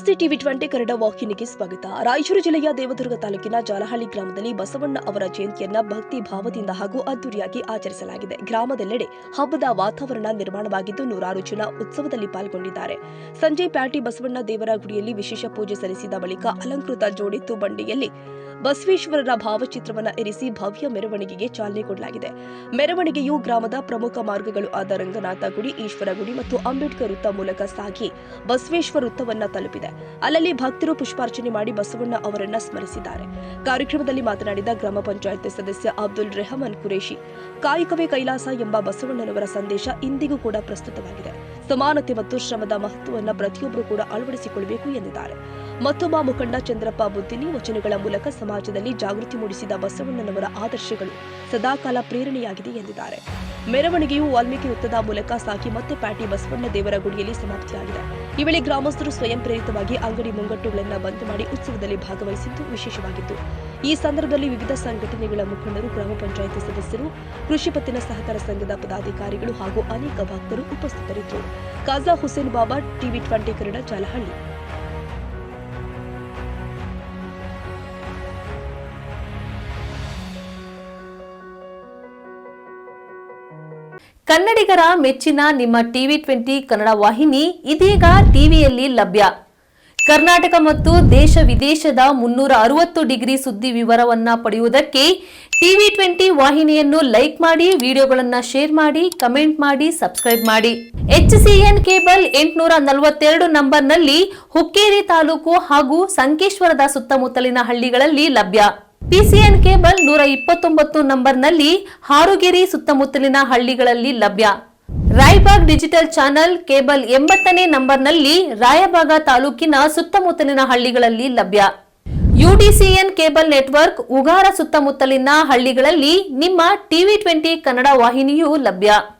ನಮಸ್ತೆ ಟಿವಿ 20 ಕನ್ನಡ ವಾಹಿನಿಗೆ ಸ್ವಾಗತ. ರಾಯಚೂರು ಜಿಲ್ಲೆಯ ದೇವದುರ್ಗ ತಾಲೂಕಿನ ಜಾಲಹಳ್ಳಿ ಗ್ರಾಮದಲ್ಲಿ ಬಸವಣ್ಣ ಅವರ ಜಯಂತಿಯನ್ನ ಭಕ್ತಿ ಭಾವದಿಂದ ಹಾಗೂ ಅದ್ದೂರಿಯಾಗಿ ಆಚರಿಸಲಾಗಿದೆ. ಗ್ರಾಮದೆಲ್ಲೆಡೆ ಹಬ್ಬದ ವಾತಾವರಣ ನಿರ್ಮಾಣವಾಗಿದ್ದು ನೂರಾರು ಜನ ಉತ್ಸವದಲ್ಲಿ ಪಾಲ್ಗೊಂಡಿದ್ದಾರೆ. ಸಂಜೆ ಪ್ಯಾಟಿ ಬಸವಣ್ಣ ದೇವರ ಗುಡಿಯಲ್ಲಿ ವಿಶೇಷ ಪೂಜೆ ಸಲ್ಲಿಸಿದ ಬಳಿಕ ಅಲಂಕೃತ ಜೋಡೆತ್ತು ಬಂಡಿಯಲ್ಲಿ ಬಸವೇಶ್ವರರ ಭಾವಚಿತ್ರವನ್ನು ಇರಿಸಿ ಭವ್ಯ ಮೆರವಣಿಗೆಗೆ ಚಾಲನೆ ಕೊಡಲಾಗಿದೆ. ಮೆರವಣಿಗೆಯು ಗ್ರಾಮದ ಪ್ರಮುಖ ಮಾರ್ಗಗಳು ಆದ ರಂಗನಾಥ ಗುಡಿ, ಈಶ್ವರ ಗುಡಿ ಮತ್ತು ಅಂಬೇಡ್ಕರ್ ವೃತ್ತ ಮೂಲಕ ಸಾಗಿ ಬಸವೇಶ್ವರ ವೃತ್ತವನ್ನ ತಲುಪಿದೆ. ಅಲ್ಲಲ್ಲಿ ಭಕ್ತರು ಪುಷ್ಪಾರ್ಚನೆ ಮಾಡಿ ಬಸವಣ್ಣ ಅವರನ್ನ ಸ್ಮರಿಸಿದ್ದಾರೆ. ಕಾರ್ಯಕ್ರಮದಲ್ಲಿ ಮಾತನಾಡಿದ ಗ್ರಾಮ ಪಂಚಾಯತ್ ಸದಸ್ಯ ಅಬ್ದುಲ್ ರೆಹಮಾನ್ ಕುರೇಶಿ, ಕಾಯಕವೇ ಕೈಲಾಸ ಎಂಬ ಬಸವಣ್ಣನವರ ಸಂದೇಶ ಇಂದಿಗೂ ಕೂಡ ಪ್ರಸ್ತುತವಾಗಿದೆ. ಸಮಾನತೆ ಮತ್ತು ಶ್ರಮದ ಮಹತ್ವವನ್ನು ಪ್ರತಿಯೊಬ್ಬರು ಕೂಡ ಅಳವಡಿಸಿಕೊಳ್ಳಬೇಕು ಎಂದಿದ್ದಾರೆ. ಮತ್ತೊಬ್ಬ ಮುಖಂಡ ಚಂದ್ರಪ್ಪ ಬುದ್ದಿನಿ ವಚನಗಳ ಮೂಲಕ ಸಮಾಜದಲ್ಲಿ ಜಾಗೃತಿ ಮೂಡಿಸಿದ ಬಸವಣ್ಣನವರ ಆದರ್ಶಗಳು ಸದಾಕಾಲ ಪ್ರೇರಣೆಯಾಗಿದೆ ಎಂದಿದ್ದಾರೆ. ಮೆರವಣಿಗೆಯು ವಾಲ್ಮೀಕಿ ವೃತ್ತದ ಮೂಲಕ ಸಾಗಿ ಮತ್ತೆ ಪ್ಯಾಟಿ ಬಸವಣ್ಣ ದೇವರ ಗುಡಿಯಲ್ಲಿ ಸಮಾಪ್ತಿಯಾಗಿದೆ. ಈ ವೇಳೆ ಗ್ರಾಮಸ್ಥರು ಸ್ವಯಂ ಪ್ರೇರಿತವಾಗಿ ಅಂಗಡಿ ಮುಂಗಟ್ಟುಗಳನ್ನು ಬಂದ್ ಮಾಡಿ ಉತ್ಸವದಲ್ಲಿ ಭಾಗವಹಿಸಿದ್ದು ವಿಶೇಷವಾಗಿತ್ತು. ಈ ಸಂದರ್ಭದಲ್ಲಿ ವಿವಿಧ ಸಂಘಟನೆಗಳ ಮುಖಂಡರು, ಗ್ರಾಮ ಪಂಚಾಯಿತಿ ಸದಸ್ಯರು, ಕೃಷಿ ಪತ್ತಿನ ಸಹಕಾರ ಸಂಘದ ಪದಾಧಿಕಾರಿಗಳು ಹಾಗೂ ಅನೇಕ ಭಕ್ತರು ಉಪಸ್ಥಿತರಿದ್ದರು. ಖಾಜಾ ಹುಸೇನ್ ಬಾಬಾ, ಟಿವಿ 20 ಕನ್ನಡ, ಜಾಲಹಳ್ಳಿ. ಕನ್ನಡಿಗರ ಮೆಚ್ಚಿನ ನಿಮ್ಮ ಟಿವಿ 20 ಕನ್ನಡ ವಾಹಿನಿ ಇದೀಗ ಟಿವಿಯಲ್ಲಿ ಲಭ್ಯ. ಕರ್ನಾಟಕ ಮತ್ತು ದೇಶ ವಿದೇಶದ 360 ಡಿಗ್ರಿ ಸುದ್ದಿ ವಿವರವನ್ನ ಪಡೆಯುವುದಕ್ಕೆ ಟಿವಿ 20 ವಾಹಿನಿಯನ್ನು ಲೈಕ್ ಮಾಡಿ, ವಿಡಿಯೋಗಳನ್ನು ಶೇರ್ ಮಾಡಿ, ಕಮೆಂಟ್ ಮಾಡಿ, ಸಬ್ಸ್ಕ್ರೈಬ್ ಮಾಡಿ. HCN ಕೇಬಲ್ 842 ನಂಬರ್ನಲ್ಲಿ ಹುಕ್ಕೇರಿ ತಾಲೂಕು ಹಾಗೂ ಸಂಕೇಶ್ವರದ ಸುತ್ತಮುತ್ತಲಿನ ಹಳ್ಳಿಗಳಲ್ಲಿ ಲಭ್ಯ. PCN ಕೇಬಲ್ 129 ನಂಬರ್ನಲ್ಲಿ ಹಾರುಗೆರೆ ಸುತ್ತಮುತ್ತಲಿನ ಹಳ್ಳಿಗಳಲ್ಲಿ ಲಭ್ಯ. ರಾಯಬಾಗ್ ಡಿಜಿಟಲ್ ಚಾನೆಲ್ ಕೇಬಲ್ 80ನೇ ನಂಬರ್ನಲ್ಲಿ ರಾಯಬಾಗ ತಾಲೂಕಿನ ಸುತ್ತಮುತ್ತಲಿನ ಹಳ್ಳಿಗಳಲ್ಲಿ ಲಭ್ಯ. UDCN ಕೇಬಲ್ ನೆಟ್ವರ್ಕ್ ಉಗಾರ ಸುತ್ತಮುತ್ತಲಿನ ಹಳ್ಳಿಗಳಲ್ಲಿ ನಿಮ್ಮ ಟಿವಿ 20 ಕನ್ನಡ ವಾಹಿನಿಯೂ ಲಭ್ಯ.